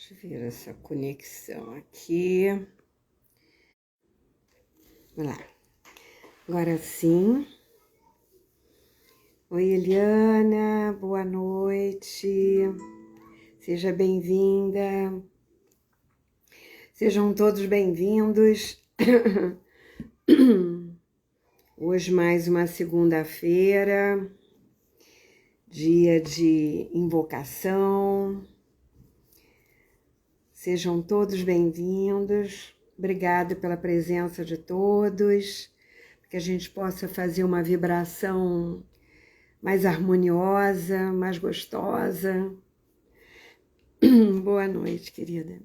Deixa eu ver essa conexão aqui. Vamos lá. Agora sim. Oi, Eliana. Boa noite. Seja bem-vinda. Sejam todos bem-vindos. Hoje mais uma segunda-feira, dia de invocação. Sejam todos bem-vindos. Obrigada pela presença de todos, que a gente possa fazer uma vibração mais harmoniosa, mais gostosa. Boa noite, querida.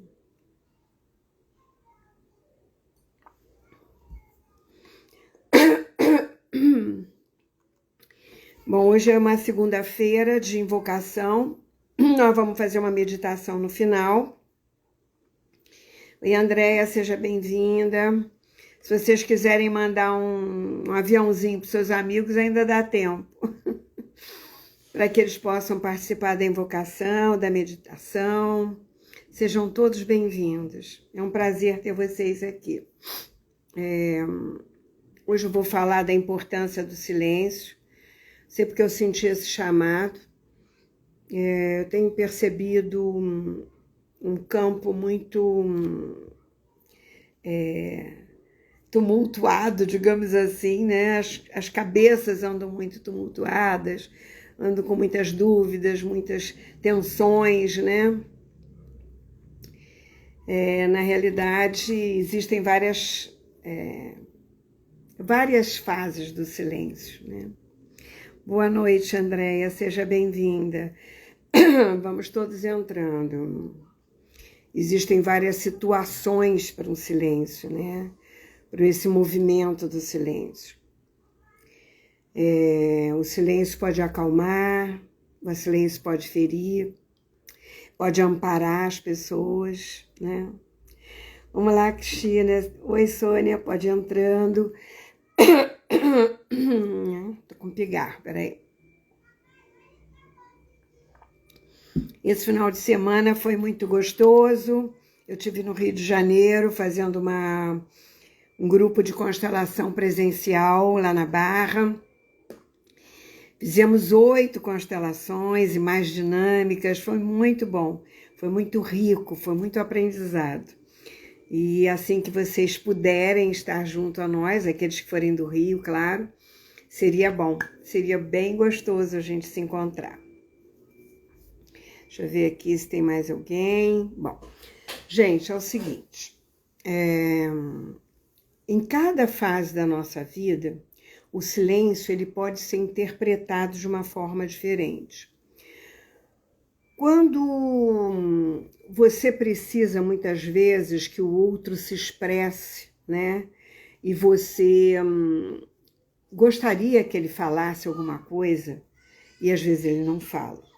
Bom, hoje é uma segunda-feira de invocação. Nós vamos fazer uma meditação no final. Oi, Andréia, seja bem-vinda. Se vocês quiserem mandar um aviãozinho para os seus amigos, ainda dá tempo. Para que eles possam participar da invocação, da meditação. Sejam todos bem-vindos. É um prazer ter vocês aqui. Hoje eu vou falar da importância do silêncio. Sei porque eu senti esse chamado. Eu tenho percebido um campo muito tumultuado, digamos assim, né? As cabeças andam muito tumultuadas, andam com muitas dúvidas, muitas tensões, né? Na realidade, existem várias fases do silêncio, né? Boa noite, Andréia, seja bem-vinda. Vamos todos entrando. Existem várias situações para um silêncio, né? Para esse movimento do silêncio. O silêncio pode acalmar, o silêncio pode ferir, pode amparar as pessoas, né? Vamos lá, Cristina. Oi, Sônia, pode ir entrando. Tô com pigarro, peraí. Esse final de semana foi muito gostoso. Eu estive no Rio de Janeiro fazendo um grupo de constelação presencial lá na Barra. Fizemos 8 constelações e mais dinâmicas. Foi muito bom, foi muito rico, foi muito aprendizado. E assim que vocês puderem estar junto a nós, aqueles que forem do Rio, claro, seria bom, seria bem gostoso a gente se encontrar. Deixa eu ver aqui se tem mais alguém. Bom, gente, é o seguinte. Em cada fase da nossa vida, o silêncio ele pode ser interpretado de uma forma diferente. Quando você precisa, muitas vezes, que o outro se expresse, né? E você gostaria que ele falasse alguma coisa, e às vezes ele não fala.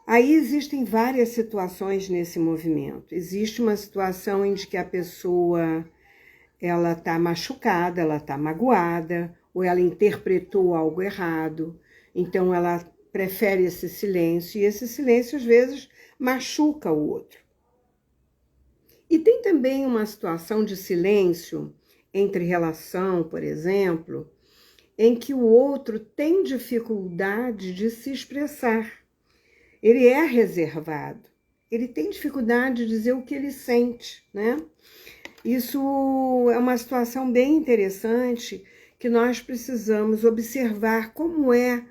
Aí existem várias situações nesse movimento. Existe uma situação em que a pessoa ela está machucada, ela está magoada, ou ela interpretou algo errado, então ela prefere esse silêncio, e esse silêncio às vezes machuca o outro. E tem também uma situação de silêncio entre relação, por exemplo, em que o outro tem dificuldade de se expressar. Ele é reservado, ele tem dificuldade de dizer o que ele sente, né? Isso é uma situação bem interessante que nós precisamos observar como é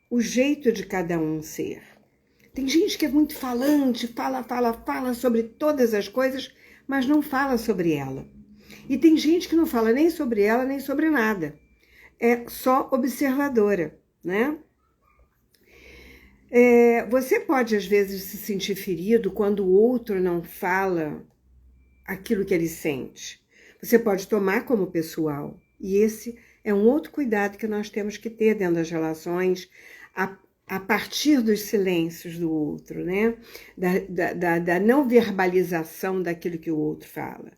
o jeito de cada um ser. Tem gente que é muito falante, fala sobre todas as coisas, mas não fala sobre ela. E tem gente que não fala nem sobre ela, nem sobre nada. É só observadora, né? Você pode, às vezes, se sentir ferido quando o outro não fala aquilo que ele sente. Você pode tomar como pessoal. E esse é um outro cuidado que nós temos que ter dentro das relações, a partir dos silêncios do outro, né? Da não verbalização daquilo que o outro fala.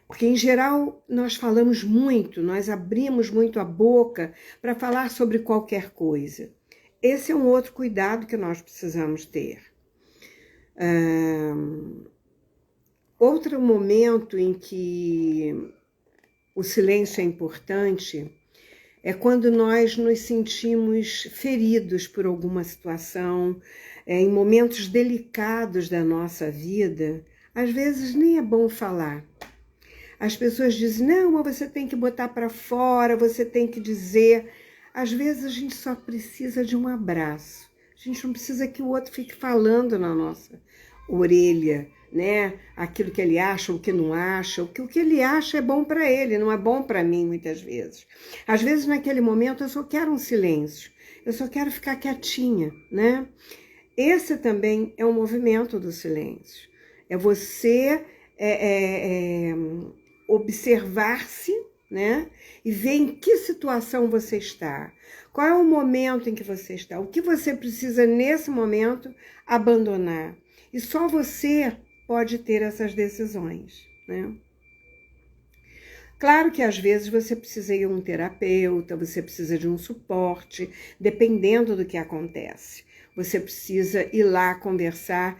Porque, em geral, nós falamos muito, nós abrimos muito a boca para falar sobre qualquer coisa. Esse é um outro cuidado que nós precisamos ter. Outro momento em que o silêncio é importante é quando nós nos sentimos feridos por alguma situação, em momentos delicados da nossa vida. Às vezes nem é bom falar. As pessoas dizem, não, mas você tem que botar para fora, você tem que dizer. Às vezes a gente só precisa de um abraço. A gente não precisa que o outro fique falando na nossa orelha, né? Aquilo que ele acha, o que não acha. O que ele acha é bom para ele, não é bom para mim muitas vezes. Às vezes naquele momento eu só quero um silêncio. Eu só quero ficar quietinha, né? Esse também é um movimento do silêncio. É você observar-se, né? E ver em que situação você está. Qual é o momento em que você está? O que você precisa nesse momento abandonar? E só você pode ter essas decisões, né? Claro que às vezes você precisa ir a um terapeuta, você precisa de um suporte, dependendo do que acontece. Você precisa ir lá conversar,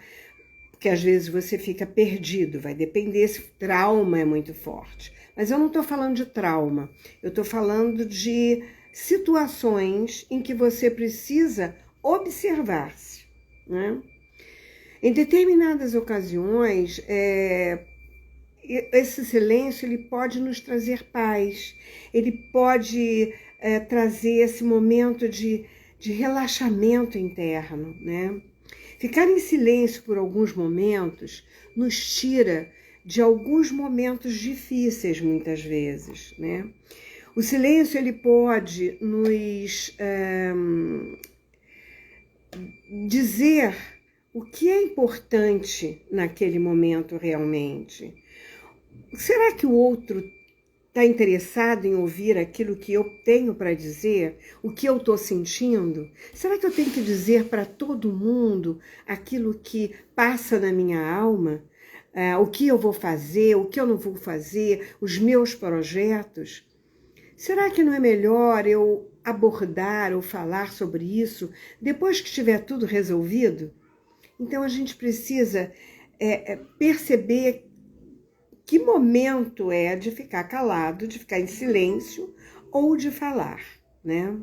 porque às vezes você fica perdido, vai depender se o trauma é muito forte. Mas eu não estou falando de trauma, eu estou falando de situações em que você precisa observar-se, né? Em determinadas ocasiões, esse silêncio ele pode nos trazer paz, ele pode trazer esse momento de relaxamento interno, né? Ficar em silêncio por alguns momentos nos tira de alguns momentos difíceis, muitas vezes, né? O silêncio ele pode nos dizer o que é importante naquele momento realmente. Será que o outro está interessado em ouvir aquilo que eu tenho para dizer? O que eu estou sentindo? Será que eu tenho que dizer para todo mundo aquilo que passa na minha alma? O que eu vou fazer, o que eu não vou fazer, os meus projetos? Será que não é melhor eu abordar ou falar sobre isso depois que estiver tudo resolvido? Então a gente precisa perceber que momento é de ficar calado, de ficar em silêncio ou de falar, né?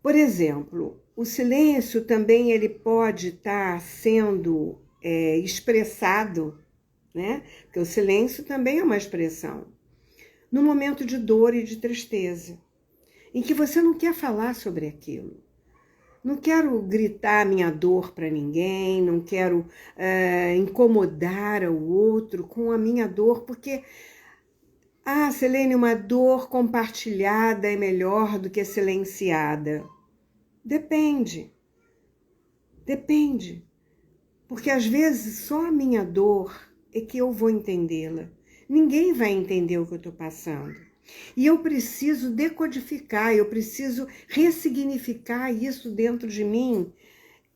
Por exemplo, o silêncio também ele pode estar sendo expressado, né? Porque o silêncio também é uma expressão. No momento de dor e de tristeza, em que você não quer falar sobre aquilo. Não quero gritar minha dor para ninguém, não quero incomodar o outro com a minha dor, porque, Selene, uma dor compartilhada é melhor do que silenciada. Depende. Porque às vezes só a minha dor é que eu vou entendê-la. Ninguém vai entender o que eu estou passando. E eu preciso decodificar, eu preciso ressignificar isso dentro de mim.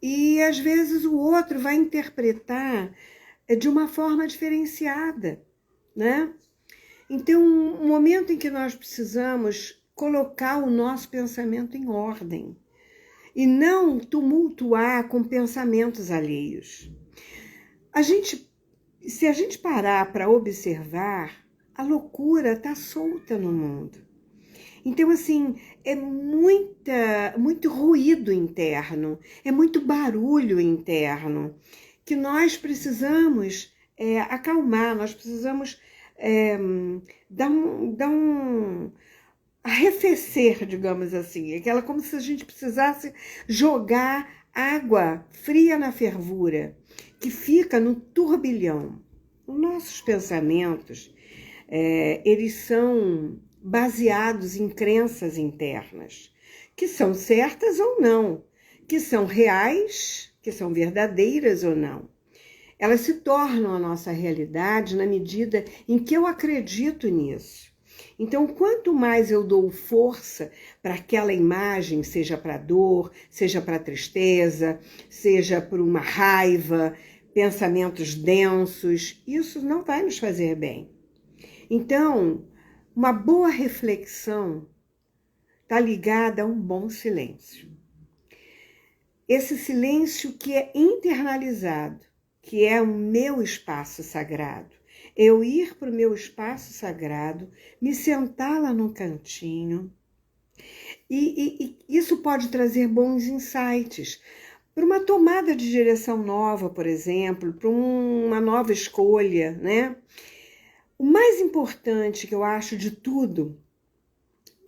E às vezes o outro vai interpretar de uma forma diferenciada, né? Então, um momento em que nós precisamos colocar o nosso pensamento em ordem e não tumultuar com pensamentos alheios. Se a gente parar para observar, a loucura está solta no mundo. Então, assim, é muito ruído interno, é muito barulho interno, que nós precisamos acalmar, nós precisamos dar um arrefecer, digamos assim. Aquela como se a gente precisasse jogar água fria na fervura, que fica no turbilhão. Os nossos pensamentos, eles são baseados em crenças internas, que são certas ou não, que são reais, que são verdadeiras ou não. Elas se tornam a nossa realidade na medida em que eu acredito nisso. Então, quanto mais eu dou força para aquela imagem, seja para dor, seja para tristeza, seja por uma raiva, pensamentos densos, isso não vai nos fazer bem. Então, uma boa reflexão está ligada a um bom silêncio. esse silêncio que é internalizado, que é o meu espaço sagrado. Eu ir para o meu espaço sagrado, me sentar lá no cantinho, e isso pode trazer bons insights para uma tomada de direção nova, por exemplo, para uma nova escolha, né? O mais importante que eu acho de tudo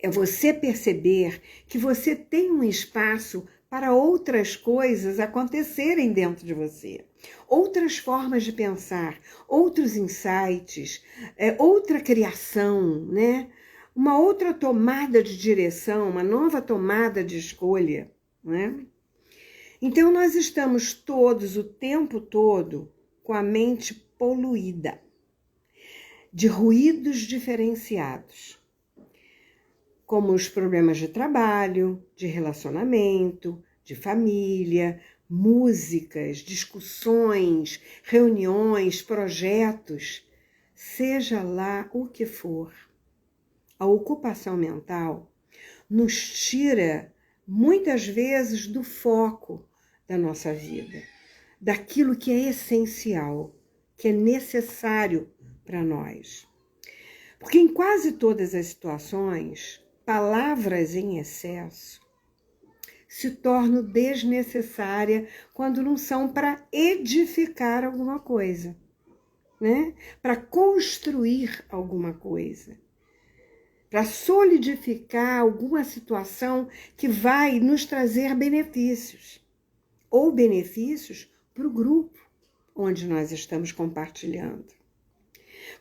é você perceber que você tem um espaço para outras coisas acontecerem dentro de você. Outras formas de pensar, outros insights, outra criação, né? Uma outra tomada de direção, uma nova tomada de escolha, né? Então, nós estamos todos, o tempo todo, com a mente poluída, de ruídos diferenciados, como os problemas de trabalho, de relacionamento, de família, músicas, discussões, reuniões, projetos, seja lá o que for. A ocupação mental nos tira, muitas vezes, do foco da nossa vida, daquilo que é essencial, que é necessário para nós. Porque em quase todas as situações, palavras em excesso se tornam desnecessárias quando não são para edificar alguma coisa, né? Para construir alguma coisa, para solidificar alguma situação que vai nos trazer benefícios, ou benefícios para o grupo onde nós estamos compartilhando.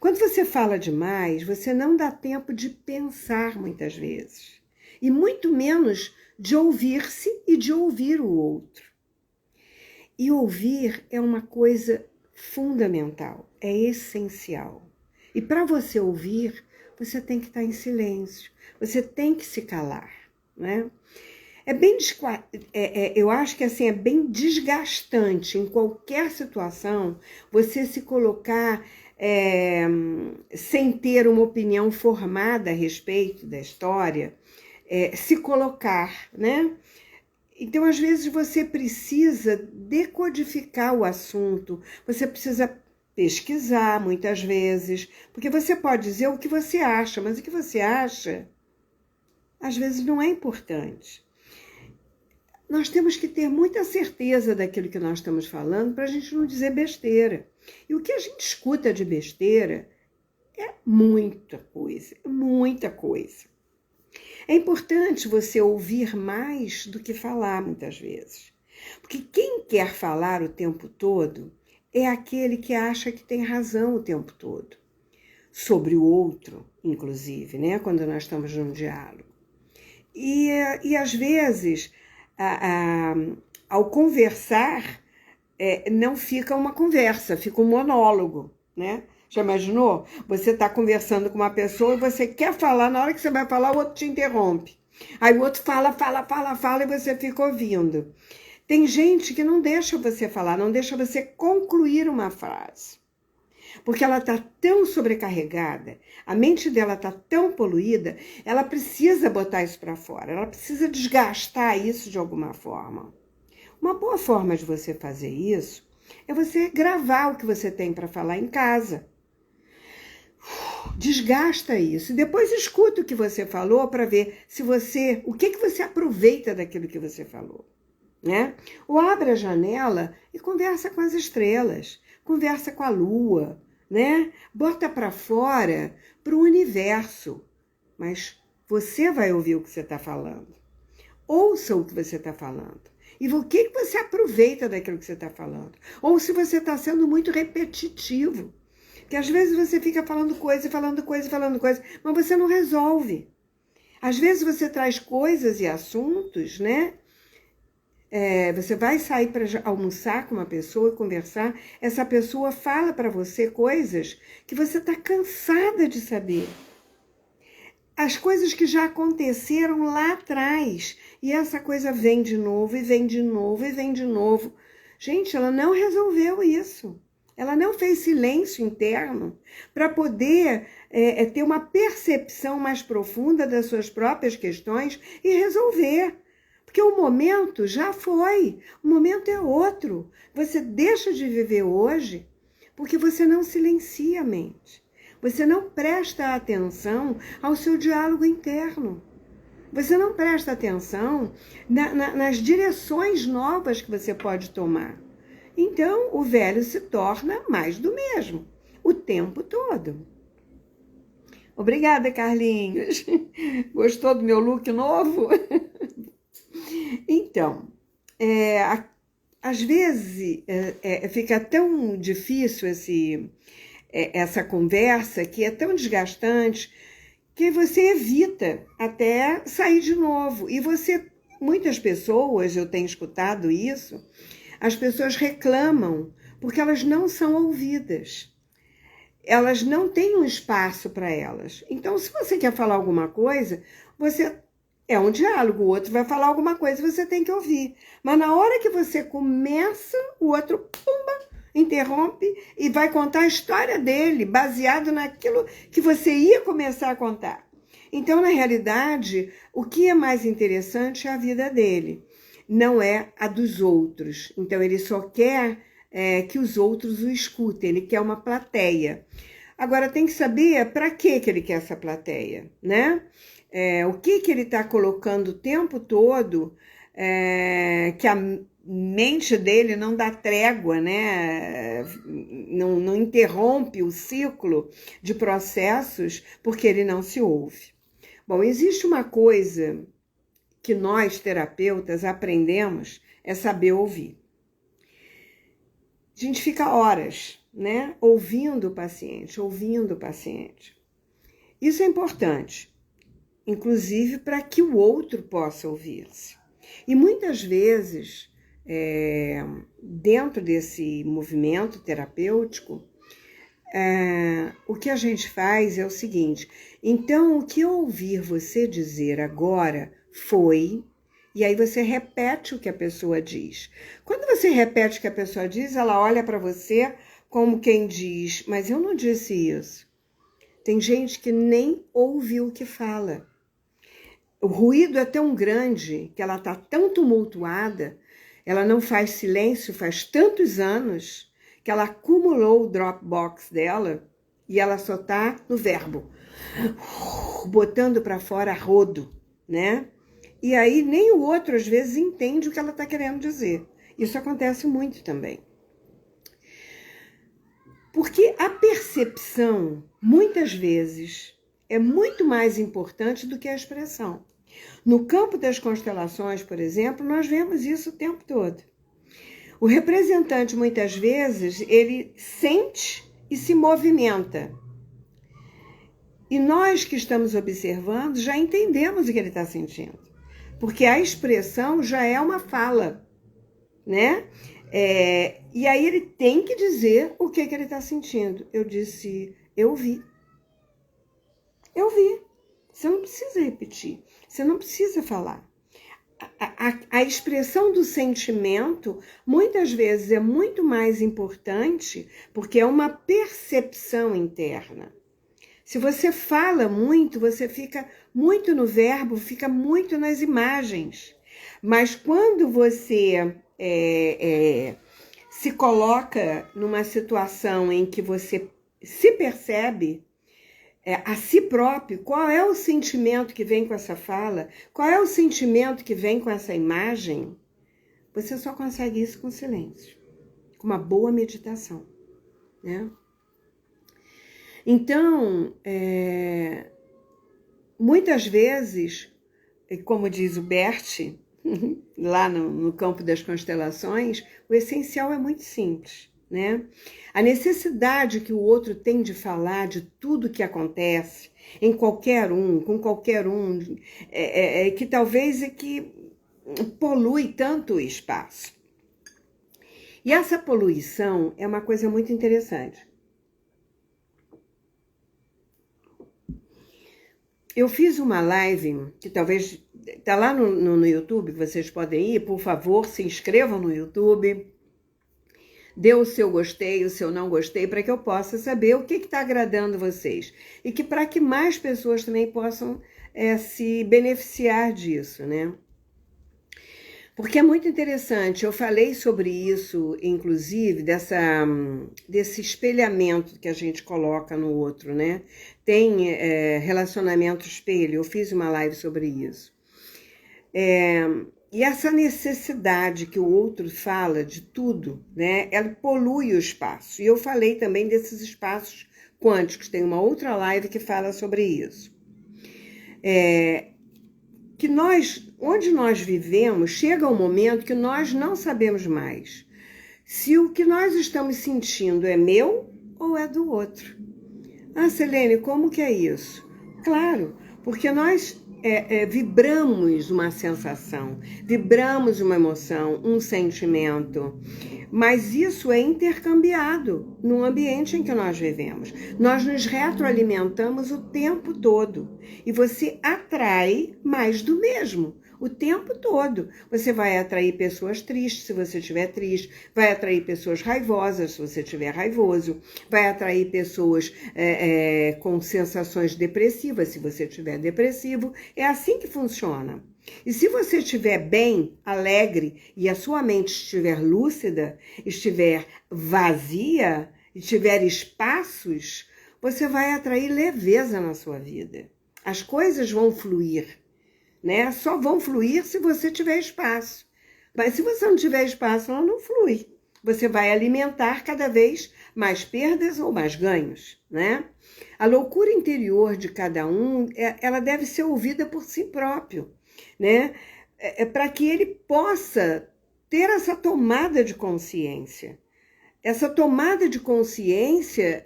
Quando você fala demais, você não dá tempo de pensar muitas vezes, e muito menos de ouvir-se e de ouvir o outro. E ouvir é uma coisa fundamental, é essencial. E para você ouvir, você tem que estar em silêncio, você tem que se calar, né? Eu acho que assim, é bem desgastante em qualquer situação você se colocar sem ter uma opinião formada a respeito da história, se colocar, né? Então, às vezes, você precisa decodificar o assunto, você precisa pesquisar muitas vezes, porque você pode dizer o que você acha, mas o que você acha, às vezes, não é importante. Nós temos que ter muita certeza daquilo que nós estamos falando para a gente não dizer besteira. E o que a gente escuta de besteira é muita coisa, muita coisa. É importante você ouvir mais do que falar muitas vezes. Porque quem quer falar o tempo todo é aquele que acha que tem razão o tempo todo. Sobre o outro, inclusive, né? Quando nós estamos num diálogo. E às vezes, ao conversar, não fica uma conversa, fica um monólogo, né? Já imaginou? Você está conversando com uma pessoa e você quer falar, na hora que você vai falar, o outro te interrompe. Aí o outro fala e você fica ouvindo. Tem gente que não deixa você falar, não deixa você concluir uma frase. Porque ela está tão sobrecarregada, a mente dela está tão poluída, ela precisa botar isso para fora, ela precisa desgastar isso de alguma forma. Uma boa forma de você fazer isso é você gravar o que você tem para falar em casa. Desgasta isso e depois escuta o que você falou para ver se o que você aproveita daquilo que você falou, né? Ou abre a janela e conversa com as estrelas, conversa com a lua, né? Bota para fora, para o universo, mas você vai ouvir o que você está falando. Ouça o que você está falando. E o que você aproveita daquilo que você está falando. Ou se você está sendo muito repetitivo. Porque às vezes você fica falando coisa, mas você não resolve. Às vezes você traz coisas e assuntos, né? Você vai sair para almoçar com uma pessoa e conversar, essa pessoa fala para você coisas que você está cansada de saber. As coisas que já aconteceram lá atrás. E essa coisa vem de novo, e vem de novo, e vem de novo. Gente, ela não resolveu isso. Ela não fez silêncio interno para poder ter uma percepção mais profunda das suas próprias questões e resolver. Porque o momento já foi, o momento é outro. Você deixa de viver hoje porque você não silencia a mente. Você não presta atenção ao seu diálogo interno. Você não presta atenção nas direções novas que você pode tomar. Então, o velho se torna mais do mesmo, o tempo todo. Obrigada, Carlinhos. Gostou do meu look novo? Então, às vezes fica tão difícil essa conversa, que é tão desgastante, que você evita até sair de novo. E muitas pessoas, eu tenho escutado isso, as pessoas reclamam porque elas não são ouvidas. Elas não têm um espaço para elas. Então, se você quer falar alguma coisa, é um diálogo, o outro vai falar alguma coisa, você tem que ouvir. Mas na hora que você começa, o outro, pumba, interrompe e vai contar a história dele, baseado naquilo que você ia começar a contar. Então, na realidade, o que é mais interessante é a vida dele, não é a dos outros. Então, ele só quer que os outros o escutem, ele quer uma plateia. Agora, tem que saber para que ele quer essa plateia, né? O que ele está colocando o tempo todo, que a mente dele não dá trégua, né? Não interrompe o ciclo de processos porque ele não se ouve. Bom, existe uma coisa que nós, terapeutas, aprendemos, é saber ouvir. A gente fica horas, né? Ouvindo o paciente. Isso é importante, inclusive para que o outro possa ouvir-se. E muitas vezes, dentro desse movimento terapêutico, o que a gente faz é o seguinte: então, o que eu ouvir você dizer agora foi... E aí você repete o que a pessoa diz. Quando você repete o que a pessoa diz, ela olha para você como quem diz, mas eu não disse isso. Tem gente que nem ouve o que fala. O ruído é tão grande, que ela está tão tumultuada, ela não faz silêncio faz tantos anos, que ela acumulou o Dropbox dela e ela só está no verbo, botando para fora a rodo, né? E aí nem o outro, às vezes, entende o que ela está querendo dizer. Isso acontece muito também. Porque a percepção, muitas vezes, é muito mais importante do que a expressão. No campo das constelações, por exemplo, nós vemos isso o tempo todo. O representante, muitas vezes, ele sente e se movimenta. E nós que estamos observando já entendemos o que ele está sentindo. Porque a expressão já é uma fala, né? E aí ele tem que dizer o que ele está sentindo. Eu disse, eu vi. Eu vi. Você não precisa repetir. Você não precisa falar. A expressão do sentimento, muitas vezes, é muito mais importante porque é uma percepção interna. Se você fala muito, você fica muito no verbo, fica muito nas imagens. Mas quando você se coloca numa situação em que você se percebe a si próprio, qual é o sentimento que vem com essa fala, qual é o sentimento que vem com essa imagem, você só consegue isso com silêncio, com uma boa meditação, né? Então, muitas vezes, como diz o Bert, lá no campo das constelações, o essencial é muito simples, né? A necessidade que o outro tem de falar de tudo que acontece, em qualquer um, com qualquer um, que talvez que polui tanto o espaço. E essa poluição é uma coisa muito interessante. Eu fiz uma live, que talvez está lá no YouTube, vocês podem ir, por favor, se inscrevam no YouTube, dê o seu gostei, o seu não gostei, para que eu possa saber o que está agradando vocês. E que para que mais pessoas também possam se beneficiar disso, né? Porque é muito interessante, eu falei sobre isso, inclusive, desse espelhamento que a gente coloca no outro, né? Tem relacionamento espelho, eu fiz uma live sobre isso. E essa necessidade que o outro fala de tudo, né? Ela polui o espaço. E eu falei também desses espaços quânticos, tem uma outra live que fala sobre isso. Que onde nós vivemos, chega um momento que nós não sabemos mais se o que nós estamos sentindo é meu ou é do outro. Ah, Selene, como que é isso? Claro, porque nós vibramos uma sensação, vibramos uma emoção, um sentimento, mas isso é intercambiado no ambiente em que nós vivemos. Nós nos retroalimentamos o tempo todo e você atrai mais do mesmo. O tempo todo. Você vai atrair pessoas tristes, se você estiver triste. Vai atrair pessoas raivosas, se você estiver raivoso. Vai atrair pessoas com sensações depressivas, se você estiver depressivo. É assim que funciona. E se você estiver bem, alegre, e a sua mente estiver lúcida, estiver vazia, e tiver espaços, você vai atrair leveza na sua vida. As coisas vão fluir. Né? Só vão fluir se você tiver espaço. Mas se você não tiver espaço, ela não flui. Você vai alimentar cada vez mais perdas ou mais ganhos, né? A loucura interior de cada um, ela deve ser ouvida por si próprio, né? Para que ele possa ter essa tomada de consciência. Essa tomada de consciência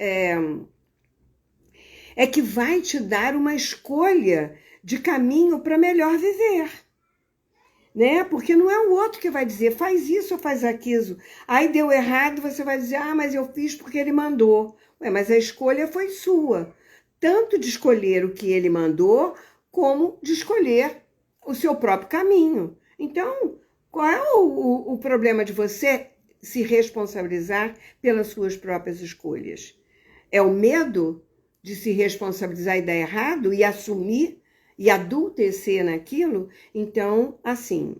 é que vai te dar uma escolha de caminho para melhor viver, né? Porque não é o outro que vai dizer, faz isso ou faz aquilo. Aí deu errado, você vai dizer, mas eu fiz porque ele mandou. Ué, mas a escolha foi sua. Tanto de escolher o que ele mandou, como de escolher o seu próprio caminho. Então, qual é o problema de você se responsabilizar pelas suas próprias escolhas? É o medo de se responsabilizar e dar errado e assumir e adultecer naquilo? Então, assim,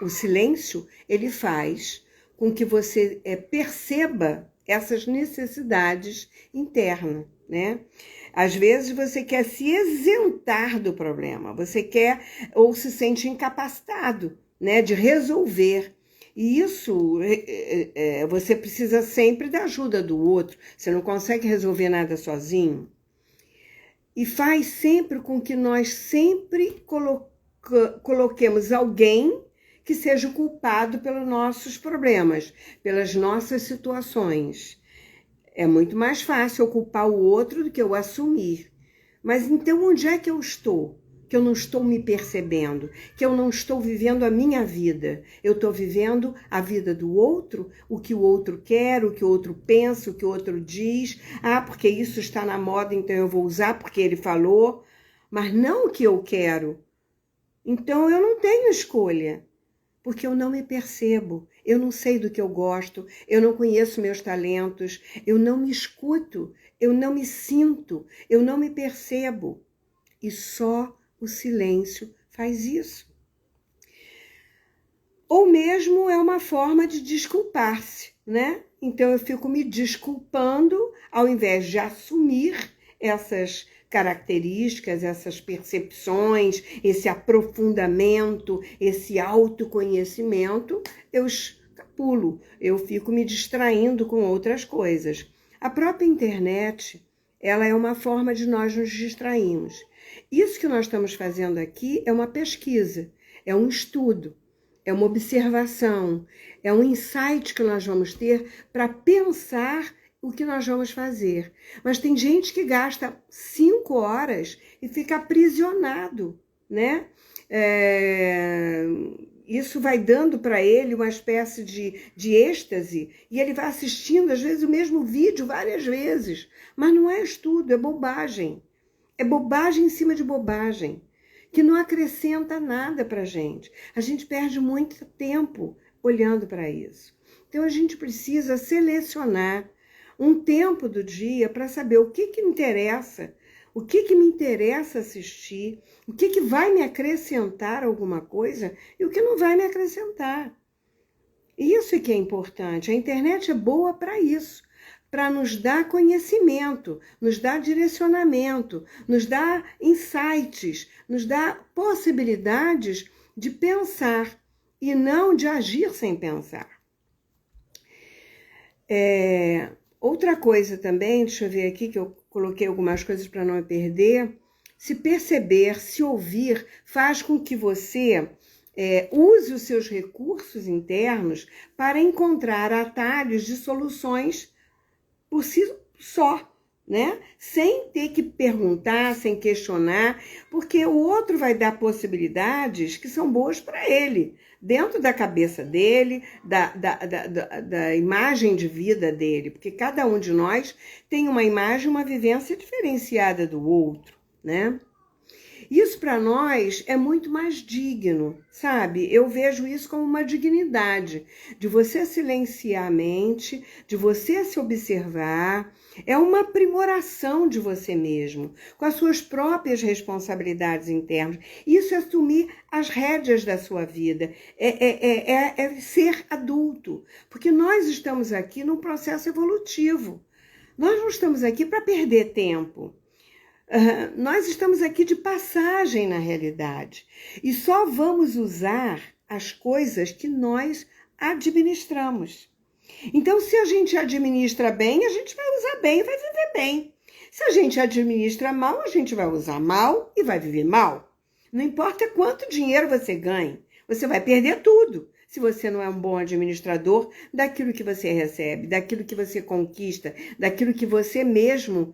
o silêncio, ele faz com que você perceba essas necessidades internas, né? Às vezes você quer se isentar do problema, você quer ou se sente incapacitado, né, de resolver. E isso, você precisa sempre da ajuda do outro, você não consegue resolver nada sozinho. E faz sempre com que nós sempre coloquemos alguém que seja culpado pelos nossos problemas, pelas nossas situações. É muito mais fácil eu culpar o outro do que eu assumir. Mas então onde é que eu estou? Que eu não estou me percebendo, que eu não estou vivendo a minha vida. Eu estou vivendo a vida do outro, o que o outro quer, o que o outro pensa, o que o outro diz. Ah, porque isso está na moda, então eu vou usar porque ele falou. Mas não o que eu quero. Então eu não tenho escolha, porque eu não me percebo. Eu não sei do que eu gosto, eu não conheço meus talentos, eu não me escuto, eu não me sinto, eu não me percebo. E só o silêncio faz isso. Ou mesmo é uma forma de desculpar-se, né? Então eu fico me desculpando ao invés de assumir essas características, essas percepções, esse aprofundamento, esse autoconhecimento, eu escapulo, eu fico me distraindo com outras coisas. A própria internet, ela é uma forma de nós nos distrairmos. Isso que nós estamos fazendo aqui é uma pesquisa, é um estudo, é uma observação, é um insight que nós vamos ter para pensar o que nós vamos fazer. Mas tem gente que gasta 5 horas e fica aprisionado, né? Isso vai dando para ele uma espécie de êxtase e ele vai assistindo, às vezes, o mesmo vídeo várias vezes. Mas não é estudo, é bobagem. É bobagem em cima de bobagem, que não acrescenta nada para a gente. A gente perde muito tempo olhando para isso. Então, a gente precisa selecionar um tempo do dia para saber o que interessa, O que me interessa assistir, o que vai me acrescentar alguma coisa e o que não vai me acrescentar. Isso é que é importante. A internet é boa para isso, para nos dar conhecimento, nos dar direcionamento, nos dar insights, nos dar possibilidades de pensar e não de agir sem pensar. Outra coisa também, deixa eu ver aqui que eu coloquei algumas coisas para não me perder. Se perceber, se ouvir, faz com que você use os seus recursos internos para encontrar atalhos de soluções por si só, né? Sem ter que perguntar, sem questionar, porque o outro vai dar possibilidades que são boas para ele, dentro da cabeça dele, da imagem de vida dele, porque cada um de nós tem uma imagem, uma vivência diferenciada do outro, né? Isso para nós é muito mais digno, sabe? Eu vejo isso como uma dignidade, de você silenciar a mente, de você se observar. É uma aprimoração de você mesmo, com as suas próprias responsabilidades internas. Isso é assumir as rédeas da sua vida, é ser adulto, porque nós estamos aqui num processo evolutivo. Nós não estamos aqui para perder tempo. Nós estamos aqui de passagem na realidade e só vamos usar as coisas que nós administramos. Então, se a gente administra bem, a gente vai usar bem e vai viver bem. Se a gente administra mal, a gente vai usar mal e vai viver mal. Não importa quanto dinheiro você ganhe, você vai perder tudo se você não é um bom administrador daquilo que você recebe, daquilo que você conquista, daquilo que você mesmo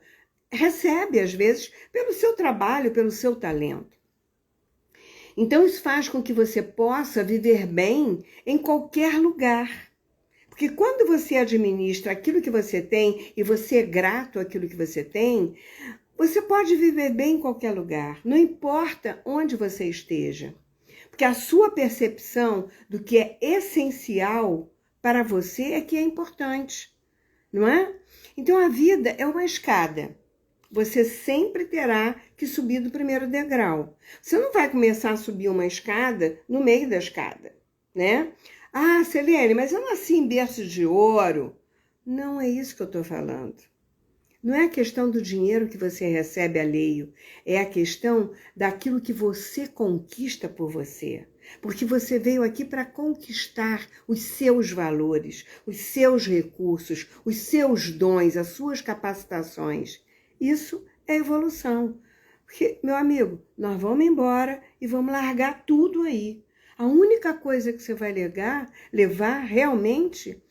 recebe, às vezes, pelo seu trabalho, pelo seu talento. Então, isso faz com que você possa viver bem em qualquer lugar. Porque quando você administra aquilo que você tem e você é grato àquilo que você tem, você pode viver bem em qualquer lugar, não importa onde você esteja. Porque a sua percepção do que é essencial para você é que é importante, não é? Então, a vida é uma escada. Você sempre terá que subir do primeiro degrau. Você não vai começar a subir uma escada no meio da escada, né? Ah, Selene, mas eu nasci em berço de ouro. Não é isso que eu estou falando. Não é a questão do dinheiro que você recebe alheio. É a questão daquilo que você conquista por você. Porque você veio aqui para conquistar os seus valores, os seus recursos, os seus dons, as suas capacitações. Isso é evolução. Porque, meu amigo, nós vamos embora e vamos largar tudo aí. A única coisa que você vai levar realmente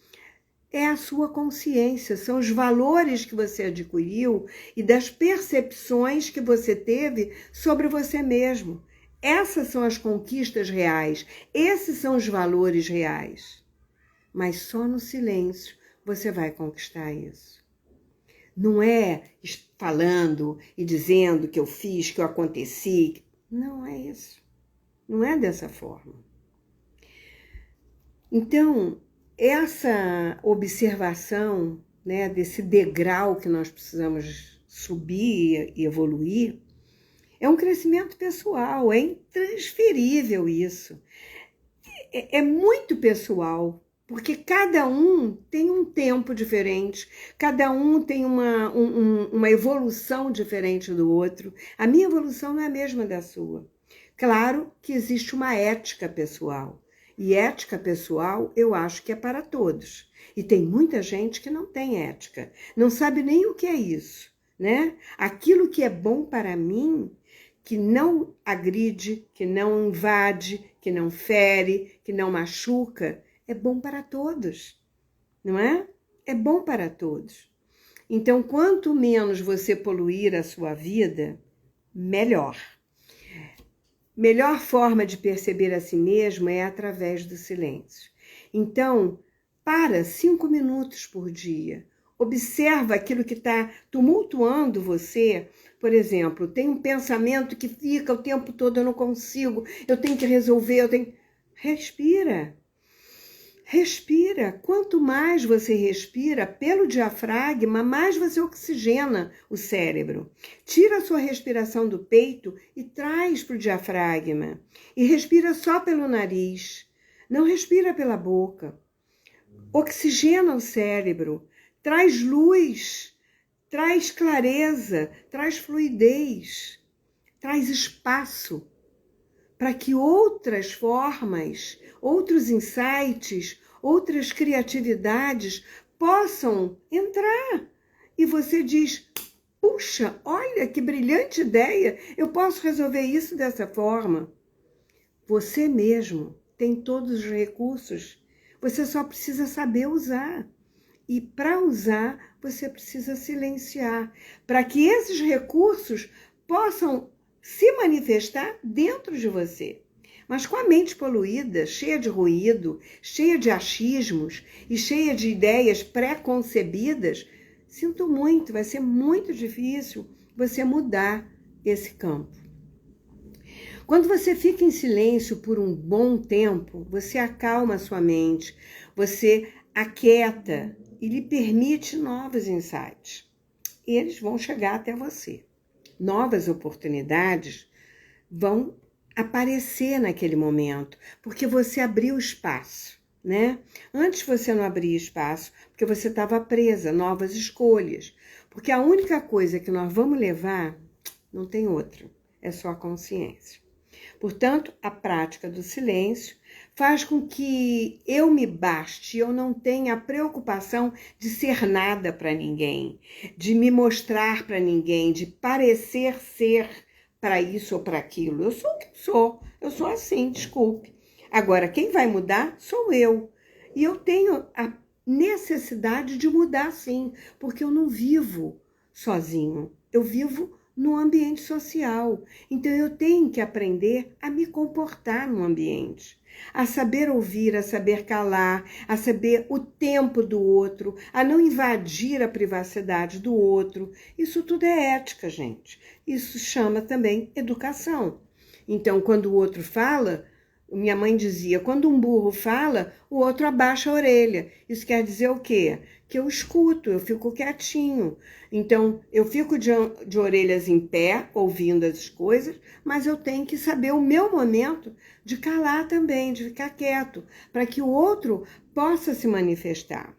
é a sua consciência, são os valores que você adquiriu e das percepções que você teve sobre você mesmo. Essas são as conquistas reais, esses são os valores reais. Mas só no silêncio você vai conquistar isso. Não é falando e dizendo que eu fiz, que eu aconteci. Não é isso. Não é dessa forma. Então, essa observação, né, desse degrau que nós precisamos subir e evoluir, é um crescimento pessoal, é intransferível isso. É muito pessoal, porque cada um tem um tempo diferente, cada um tem uma evolução diferente do outro. A minha evolução não é a mesma da sua. Claro que existe uma ética pessoal. E ética pessoal, eu acho que é para todos. E tem muita gente que não tem ética, não sabe nem o que é isso, né? Aquilo que é bom para mim, que não agride, que não invade, que não fere, que não machuca, é bom para todos, não é? É bom para todos. Então, quanto menos você poluir a sua vida, melhor. Melhor forma de perceber a si mesmo é através do silêncio. Então, para 5 minutos por dia. Observa aquilo que está tumultuando você. Por exemplo, tem um pensamento que fica o tempo todo, eu não consigo, eu tenho que resolver, Respira. Respira. Quanto mais você respira pelo diafragma, mais você oxigena o cérebro. Tira a sua respiração do peito e traz para o diafragma. E respira só pelo nariz. Não respira pela boca. Oxigena o cérebro. Traz luz. Traz clareza. Traz fluidez. Traz espaço para que outras formas, outros insights, outras criatividades possam entrar. E você diz, puxa, olha que brilhante ideia, eu posso resolver isso dessa forma. Você mesmo tem todos os recursos, você só precisa saber usar. E para usar, você precisa silenciar, para que esses recursos possam se manifestar dentro de você. Mas com a mente poluída, cheia de ruído, cheia de achismos e cheia de ideias pré-concebidas, sinto muito, vai ser muito difícil você mudar esse campo. Quando você fica em silêncio por um bom tempo, você acalma a sua mente, você aquieta e lhe permite novos insights. Eles vão chegar até você. Novas oportunidades vão aparecer naquele momento, porque você abriu espaço, né? Antes você não abria espaço, porque você estava presa, novas escolhas. Porque a única coisa que nós vamos levar, não tem outra, é só a consciência. Portanto, a prática do silêncio faz com que eu me baste, eu não tenha a preocupação de ser nada para ninguém, de me mostrar para ninguém, de parecer ser para isso ou para aquilo. Eu sou o que eu sou assim, desculpe. Agora, quem vai mudar sou eu. E eu tenho a necessidade de mudar sim, porque eu não vivo sozinho, eu vivo no ambiente social. Então eu tenho que aprender a me comportar no ambiente, a saber ouvir, a saber calar, a saber o tempo do outro, a não invadir a privacidade do outro. Isso tudo é ética, gente. Isso chama também educação. Então, quando o outro fala, minha mãe dizia, quando um burro fala, o outro abaixa a orelha. Isso quer dizer o quê? Que eu escuto, eu fico quietinho. Então, eu fico de orelhas em pé, ouvindo as coisas, mas eu tenho que saber o meu momento de calar também, de ficar quieto, para que o outro possa se manifestar.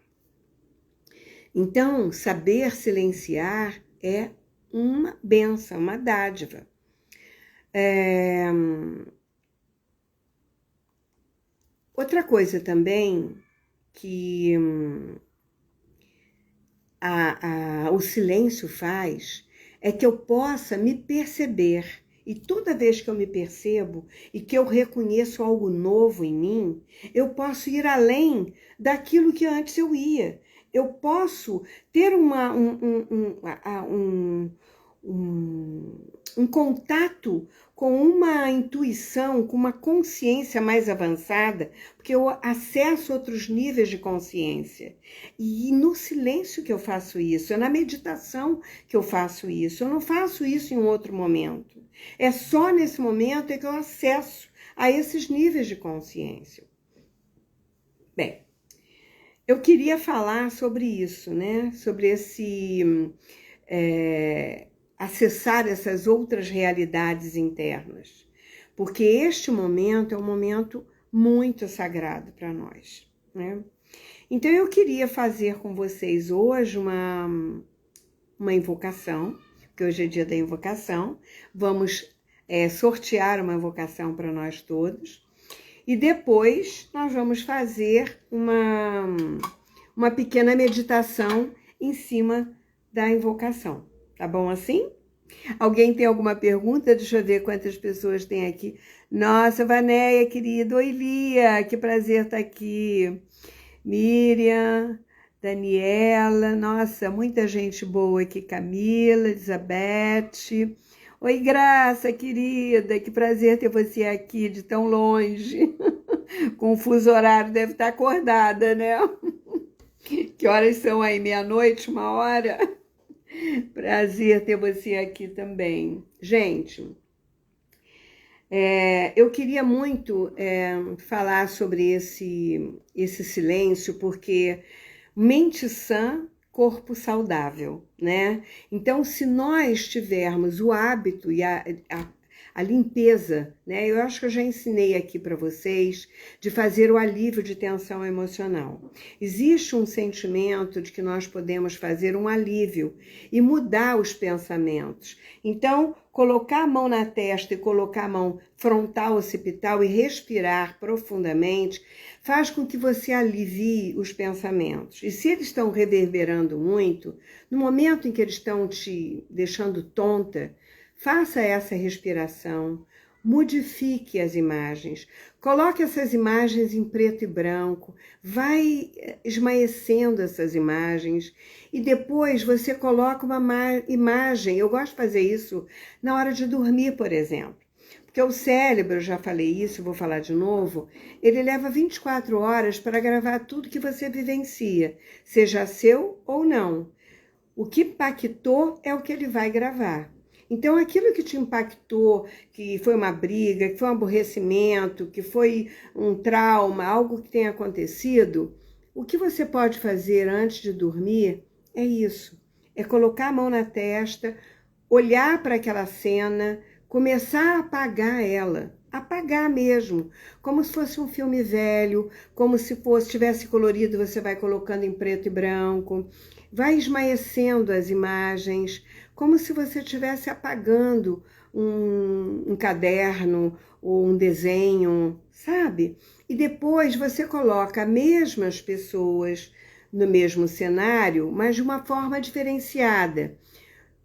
Então, saber silenciar é uma bênção, uma dádiva. Outra coisa também que o silêncio faz é que eu possa me perceber. E toda vez que eu me percebo e que eu reconheço algo novo em mim, eu posso ir além daquilo que antes eu ia. Eu posso ter um contato com uma intuição, com uma consciência mais avançada, porque eu acesso outros níveis de consciência. E no silêncio que eu faço isso, é na meditação que eu faço isso, eu não faço isso em outro momento. É só nesse momento que eu acesso a esses níveis de consciência. Bem, eu queria falar sobre isso, né? Sobre esse acessar essas outras realidades internas, porque este momento é um momento muito sagrado para nós, né? Então eu queria fazer com vocês hoje uma invocação, porque hoje é dia da invocação, vamos sortear uma invocação para nós todos, e depois nós vamos fazer uma pequena meditação em cima da invocação. Tá bom assim? Alguém tem alguma pergunta? Deixa eu ver quantas pessoas tem aqui. Nossa, Vanéia, querida. Oi, Lia. Que prazer estar aqui. Miriam, Daniela. Nossa, muita gente boa aqui. Camila, Elizabeth. Oi, Graça, querida. Que prazer ter você aqui de tão longe. Com o fuso horário, deve estar acordada, né? Que horas são aí? Meia-noite? 1h? Prazer ter você aqui também. Gente, Eu queria muito falar sobre esse silêncio, porque mente sã, corpo saudável, né? Então, se nós tivermos o hábito e a limpeza, né? Eu acho que eu já ensinei aqui para vocês de fazer o alívio de tensão emocional. Existe um sentimento de que nós podemos fazer um alívio e mudar os pensamentos. Então, colocar a mão na testa e colocar a mão frontal occipital e respirar profundamente faz com que você alivie os pensamentos. E se eles estão reverberando muito, no momento em que eles estão te deixando tonta, faça essa respiração, modifique as imagens, coloque essas imagens em preto e branco, vai esmaecendo essas imagens e depois você coloca uma imagem. Eu gosto de fazer isso na hora de dormir, por exemplo. Porque o cérebro, eu já falei isso, vou falar de novo, ele leva 24 horas para gravar tudo que você vivencia, seja seu ou não. O que impactou é o que ele vai gravar. Então, aquilo que te impactou, que foi uma briga, que foi um aborrecimento, que foi um trauma, algo que tenha acontecido, o que você pode fazer antes de dormir é isso. É colocar a mão na testa, olhar para aquela cena, começar a apagar ela. Apagar mesmo, como se fosse um filme velho, como se tivesse colorido, você vai colocando em preto e branco, vai esmaecendo as imagens, como se você estivesse apagando um caderno ou um desenho, sabe? E depois você coloca as mesmas pessoas no mesmo cenário, mas de uma forma diferenciada.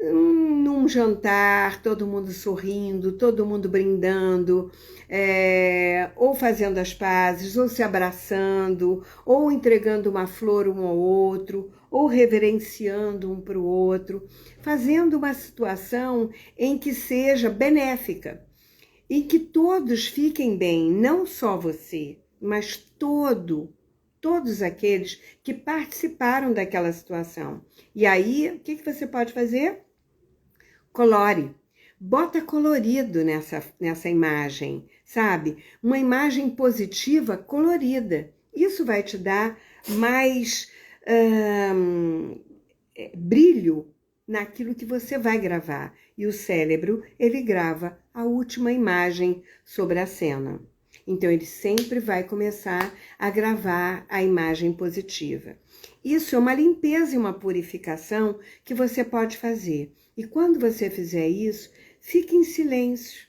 Num jantar, todo mundo sorrindo, todo mundo brindando, ou fazendo as pazes, ou se abraçando, ou entregando uma flor um ao outro, ou reverenciando um para o outro, fazendo uma situação em que seja benéfica, em que todos fiquem bem, não só você, mas todos aqueles que participaram daquela situação. E aí, o que você pode fazer? Colore, bota colorido nessa imagem, sabe? Uma imagem positiva colorida. Isso vai te dar mais brilho naquilo que você vai gravar. E o cérebro, ele grava a última imagem sobre a cena. Então, ele sempre vai começar a gravar a imagem positiva. Isso é uma limpeza e uma purificação que você pode fazer. E quando você fizer isso, fique em silêncio,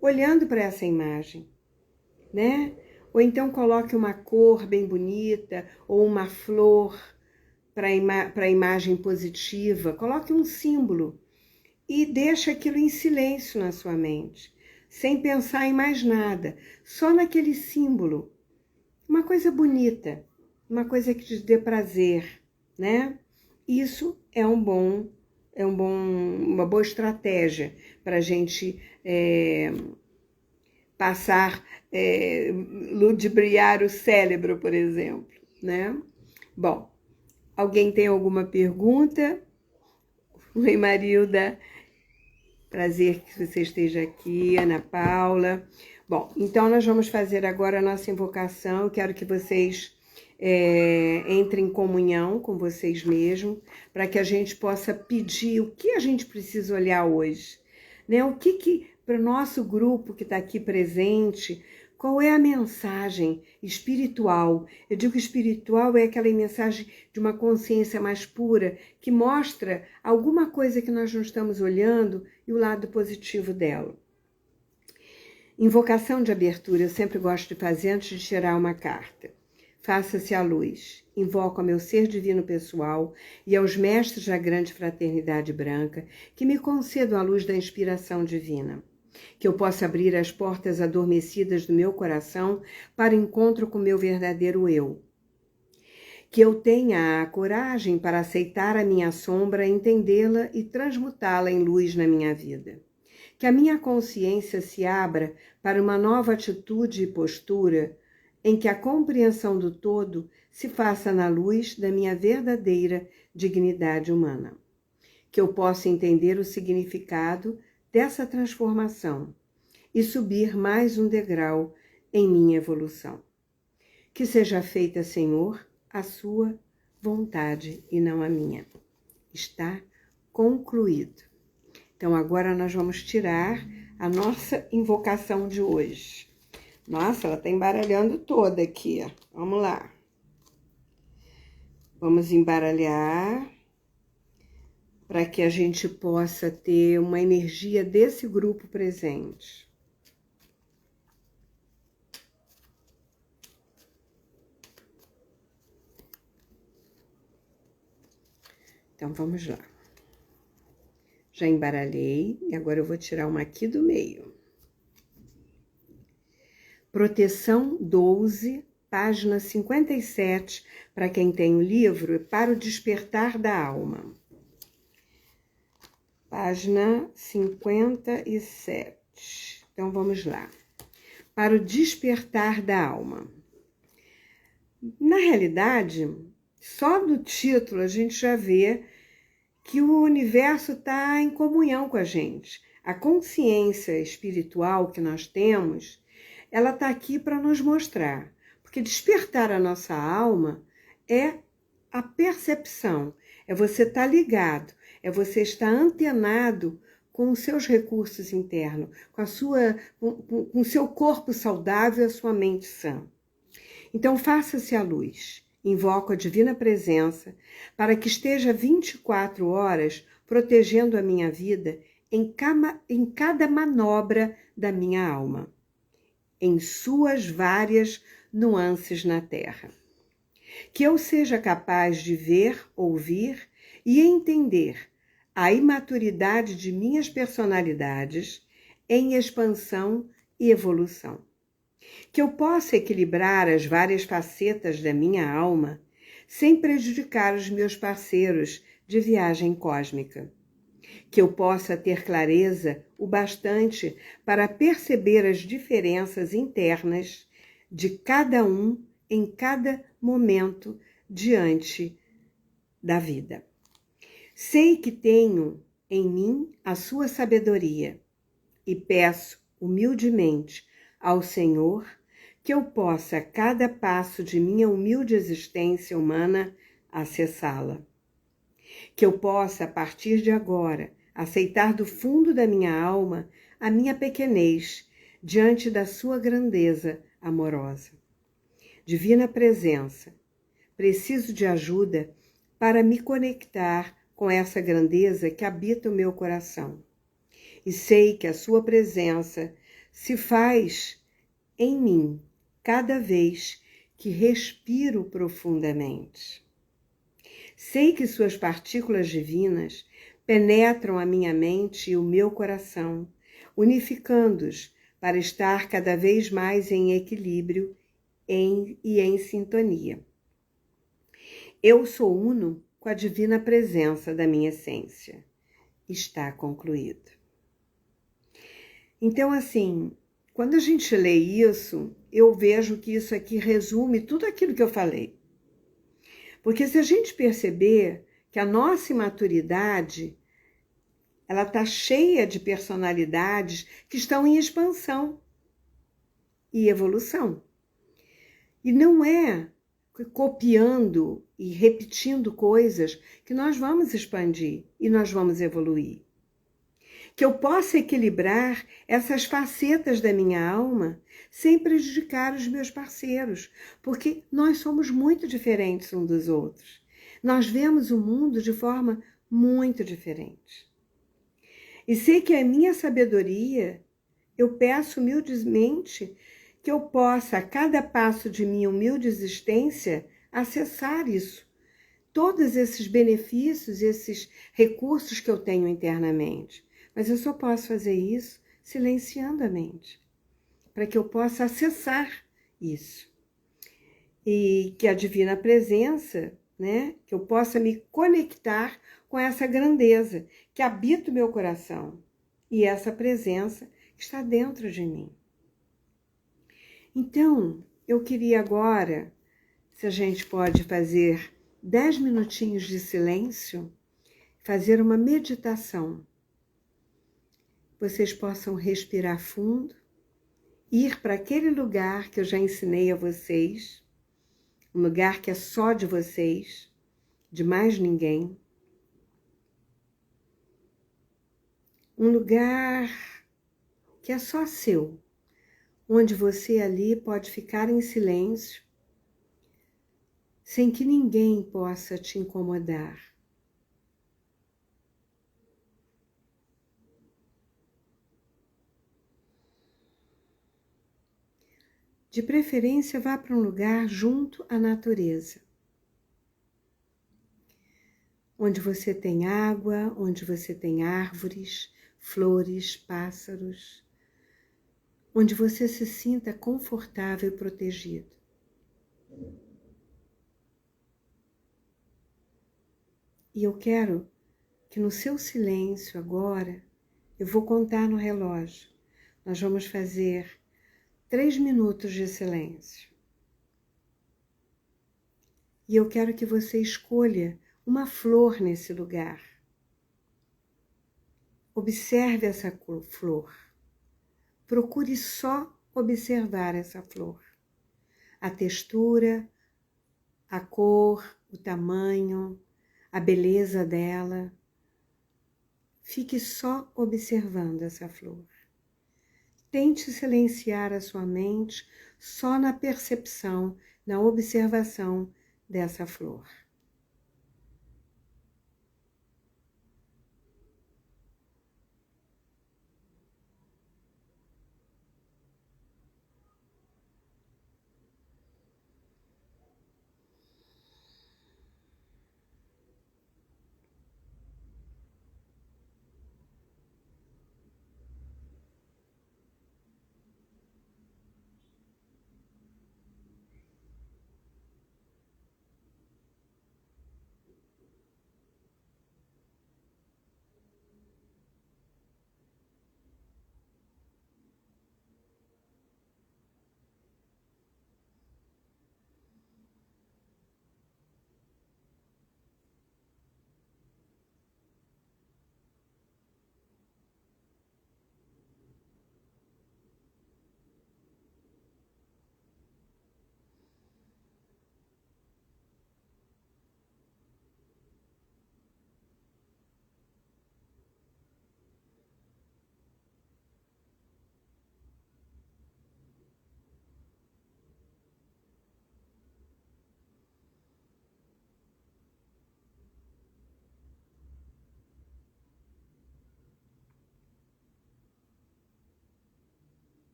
olhando para essa imagem, né? Ou então coloque uma cor bem bonita, ou uma flor para a imagem positiva. Coloque um símbolo e deixe aquilo em silêncio na sua mente, sem pensar em mais nada, só naquele símbolo. Uma coisa bonita, uma coisa que te dê prazer, né? Isso é uma boa estratégia para a gente ludibriar o cérebro, por exemplo, né? Bom, alguém tem alguma pergunta? Oi, Marilda. Prazer que você esteja aqui, Ana Paula. Bom, então nós vamos fazer agora a nossa invocação. Eu quero que vocês entrem em comunhão com vocês mesmos, para que a gente possa pedir o que a gente precisa olhar hoje, né? O que para o nosso grupo que está aqui presente, qual é a mensagem espiritual? Eu digo espiritual é aquela mensagem de uma consciência mais pura, que mostra alguma coisa que nós não estamos olhando e o lado positivo dela. Invocação de abertura, eu sempre gosto de fazer antes de tirar uma carta. Faça-se a luz. Invoco ao meu ser divino pessoal e aos mestres da grande fraternidade branca que me concedam a luz da inspiração divina. Que eu possa abrir as portas adormecidas do meu coração para encontro com meu verdadeiro eu. Que eu tenha a coragem para aceitar a minha sombra, entendê-la e transmutá-la em luz na minha vida. Que a minha consciência se abra para uma nova atitude e postura em que a compreensão do todo se faça na luz da minha verdadeira dignidade humana. Que eu possa entender o significado dessa transformação e subir mais um degrau em minha evolução. Que seja feita, Senhor, a sua vontade e não a minha. Está concluído. Então, agora nós vamos tirar a nossa invocação de hoje. Nossa, ela está embaralhando toda aqui. Vamos lá. Vamos embaralhar para que a gente possa ter uma energia desse grupo presente. Então, vamos lá. Já embaralhei e agora eu vou tirar uma aqui do meio. Proteção 12, página 57, para quem tem o livro, para o despertar da alma. Página 57. Então, vamos lá. Para o despertar da alma. Na realidade, só do título a gente já vê que o universo está em comunhão com a gente. A consciência espiritual que nós temos, ela está aqui para nos mostrar. Porque despertar a nossa alma é a percepção, é você estar ligado, é você estar antenado com os seus recursos internos, com o seu corpo saudável, a sua mente sã. Então, faça-se a luz. Invoco a Divina Presença para que esteja 24 horas protegendo a minha vida em cada manobra da minha alma, em suas várias nuances na Terra. Que eu seja capaz de ver, ouvir e entender a imaturidade de minhas personalidades em expansão e evolução. Que eu possa equilibrar as várias facetas da minha alma sem prejudicar os meus parceiros de viagem cósmica. Que eu possa ter clareza o bastante para perceber as diferenças internas de cada um em cada momento diante da vida. Sei que tenho em mim a sua sabedoria e peço humildemente ao Senhor que eu possa, a cada passo de minha humilde existência humana, acessá-la. Que eu possa, a partir de agora, aceitar do fundo da minha alma a minha pequenez diante da sua grandeza amorosa. Divina Presença, preciso de ajuda para me conectar com essa grandeza que habita o meu coração. E sei que a sua presença se faz em mim cada vez que respiro profundamente. Sei que suas partículas divinas penetram a minha mente e o meu coração, unificando-os para estar cada vez mais em equilíbrio e em sintonia. Eu sou uno com a divina presença da minha essência. Está concluído. Então, assim, quando a gente lê isso, eu vejo que isso aqui resume tudo aquilo que eu falei. Porque se a gente perceber que a nossa imaturidade, ela está cheia de personalidades que estão em expansão e evolução. E não é copiando e repetindo coisas que nós vamos expandir e nós vamos evoluir. Que eu possa equilibrar essas facetas da minha alma sem prejudicar os meus parceiros, porque nós somos muito diferentes uns dos outros. Nós vemos o mundo de forma muito diferente. E sei que a minha sabedoria, eu peço humildemente que eu possa, a cada passo de minha humilde existência, acessar isso. Todos esses benefícios, esses recursos que eu tenho internamente. Mas eu só posso fazer isso silenciando a mente, para que eu possa acessar isso. E que a divina presença, né, que eu possa me conectar com essa grandeza que habita o meu coração e essa presença que está dentro de mim. Então, eu queria agora, se a gente pode fazer 10 minutinhos de silêncio, fazer uma meditação. Vocês possam respirar fundo ir para aquele lugar que eu já ensinei a vocês, um lugar que é só de vocês, de mais ninguém. Um lugar que é só seu, onde você ali pode ficar em silêncio, sem que ninguém possa te incomodar. De preferência, vá para um lugar junto à natureza, onde você tem água, onde você tem árvores, flores, pássaros, onde você se sinta confortável e protegido. E eu quero que no seu silêncio agora, eu vou contar no relógio. Nós vamos fazer 3 minutos de silêncio. E eu quero que você escolha uma flor nesse lugar. Observe essa flor. Procure só observar essa flor. A textura, a cor, o tamanho, a beleza dela. Fique só observando essa flor. Tente silenciar a sua mente só na percepção, na observação dessa flor.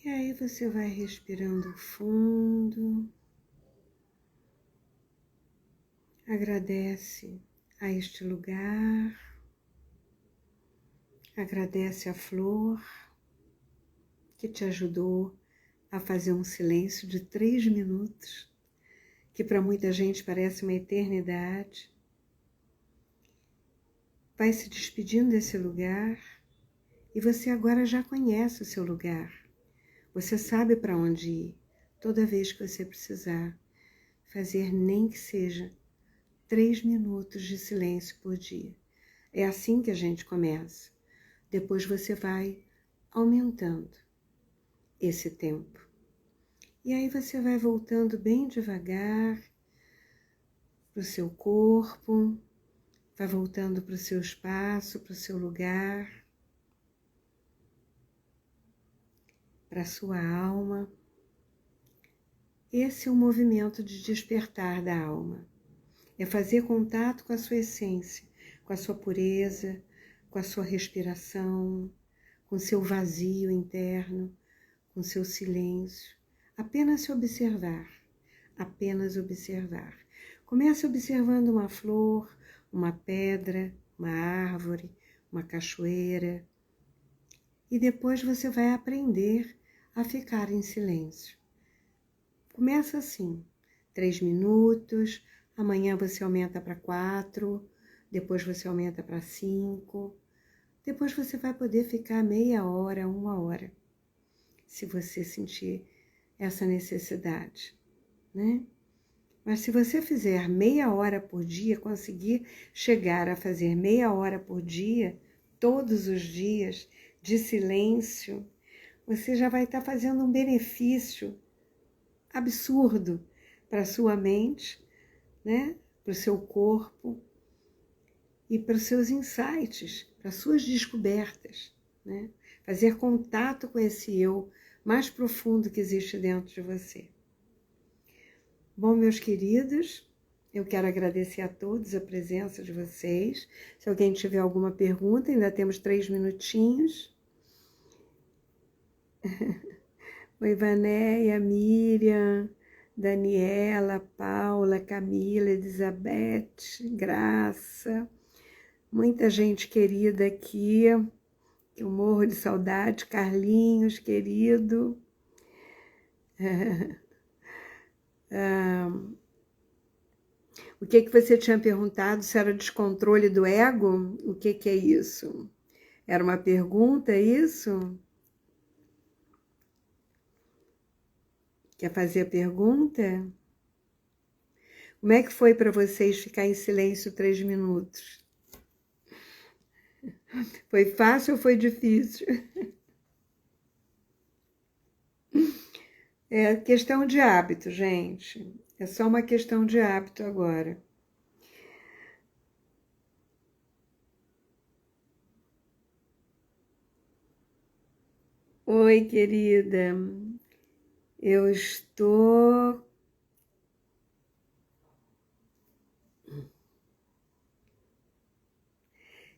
E aí você vai respirando fundo. Agradece a este lugar. Agradece a flor que te ajudou a fazer um silêncio de 3 minutos, que para muita gente parece uma eternidade. Vai se despedindo desse lugar e você agora já conhece o seu lugar. Você sabe para onde ir toda vez que você precisar fazer nem que seja 3 minutos de silêncio por dia. É assim que a gente começa. Depois você vai aumentando esse tempo. E aí você vai voltando bem devagar para o seu corpo, vai voltando para o seu espaço, para o seu lugar, para a sua alma. Esse é o movimento de despertar da alma. É fazer contato com a sua essência, com a sua pureza, com a sua respiração, com o seu vazio interno, com o seu silêncio. Apenas se observar, apenas observar. Comece observando uma flor, uma pedra, uma árvore, uma cachoeira. E depois você vai aprender a ficar em silêncio. Começa assim, 3 minutos, amanhã você aumenta para 4, depois você aumenta para 5, depois você vai poder ficar meia hora, 1 hora, se você sentir essa necessidade, né? Mas se você fizer meia hora por dia, conseguir chegar a fazer meia hora por dia, todos os dias, de silêncio, você já vai estar fazendo um benefício absurdo para a sua mente, né? Para o seu corpo e para os seus insights, para as suas descobertas, né? Fazer contato com esse eu mais profundo que existe dentro de você. Bom, meus queridos, eu quero agradecer a todos a presença de vocês. Se alguém tiver alguma pergunta, ainda temos 3 minutinhos. Oi, Vanéia, Miriam, Daniela, Paula, Camila, Elizabeth, Graça, muita gente querida aqui, eu morro de saudade, Carlinhos, querido. O que você tinha perguntado? Se era descontrole do ego? O que é isso? Era uma pergunta, é isso? Quer fazer a pergunta? Como é que foi para vocês ficar em silêncio 3 minutos? Foi fácil ou foi difícil? É questão de hábito, gente. É só uma questão de hábito agora. Oi, querida. Eu estou...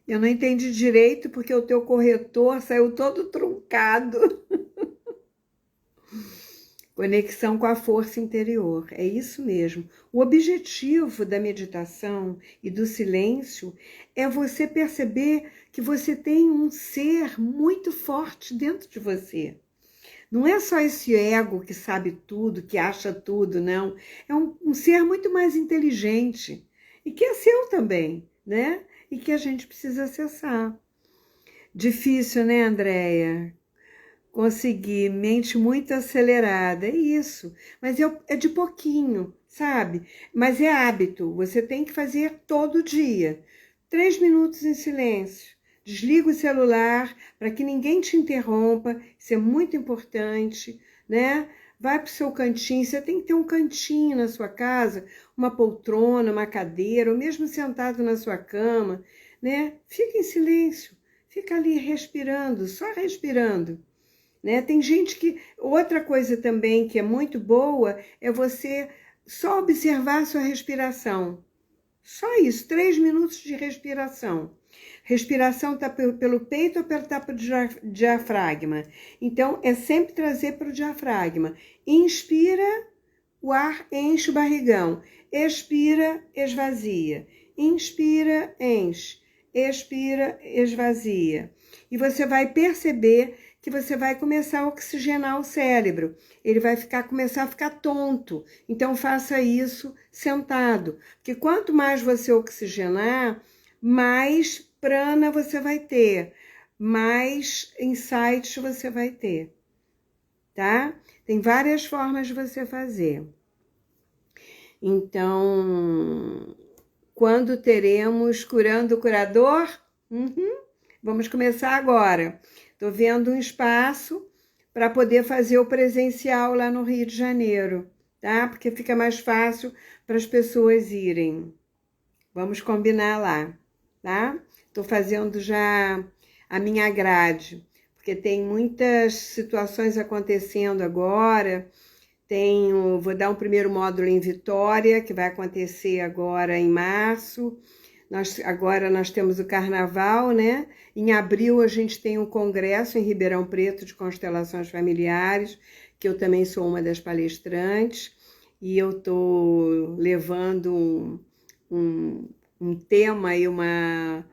Eu não entendi direito porque o teu corretor saiu todo truncado. Conexão com a força interior, é isso mesmo. O objetivo da meditação e do silêncio é você perceber que você tem um ser muito forte dentro de você. Não é só esse ego que sabe tudo, que acha tudo, não. É um ser muito mais inteligente e que é seu também, né? E que a gente precisa acessar. Difícil, né, Andréia? Conseguir, mente muito acelerada, é isso. Mas é de pouquinho, sabe? Mas é hábito, você tem que fazer todo dia. 3 minutos em silêncio. Desliga o celular para que ninguém te interrompa, isso é muito importante, né? Vai para o seu cantinho, você tem que ter um cantinho na sua casa, uma poltrona, uma cadeira, ou mesmo sentado na sua cama, né? Fica em silêncio, fica ali respirando, só respirando. Né? Tem gente que... Outra coisa também que é muito boa é você só observar a sua respiração. Só isso, 3 minutos de respiração. Respiração está pelo peito ou pelo diafragma. Então, é sempre trazer para o diafragma. Inspira, o ar enche o barrigão. Expira, esvazia. Inspira, enche. Expira, esvazia. E você vai perceber que você vai começar a oxigenar o cérebro. Ele vai começar a ficar tonto. Então, faça isso sentado. Porque quanto mais você oxigenar, mais prana você vai ter, mais insights você vai ter, tá? Tem várias formas de você fazer. Então, quando teremos Curando o Curador? Vamos começar agora. Estou vendo um espaço para poder fazer o presencial lá no Rio de Janeiro, tá? Porque fica mais fácil para as pessoas irem. Vamos combinar lá, tá? Estou fazendo já a minha grade, porque tem muitas situações acontecendo agora. Vou dar um primeiro módulo em Vitória, que vai acontecer agora em março. Agora nós temos o Carnaval, né? Em abril a gente tem um congresso em Ribeirão Preto de constelações familiares, que eu também sou uma das palestrantes, e eu estou levando um tema e uma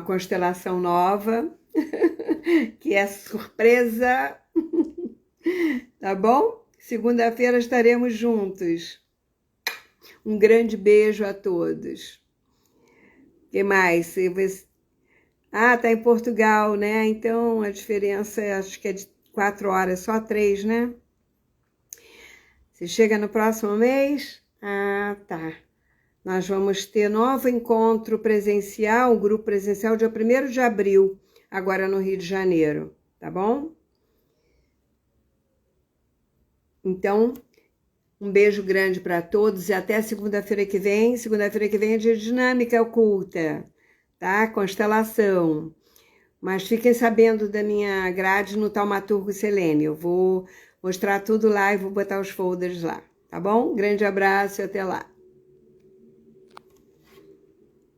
constelação nova, que é surpresa, tá bom? Segunda-feira estaremos juntos. Um grande beijo a todos. O que mais? Tá em Portugal, né? Então a diferença acho que é de 4 horas, só 3, né? Você chega no próximo mês? Tá. Nós vamos ter novo encontro presencial, um grupo presencial, dia 1º de abril, agora no Rio de Janeiro, tá bom? Então, um beijo grande para todos e até segunda-feira que vem. Segunda-feira que vem é dia de dinâmica oculta, tá? Constelação. Mas fiquem sabendo da minha grade no Taumaturgo Selene. Eu vou mostrar tudo lá e vou botar os folders lá, tá bom? Grande abraço e até lá.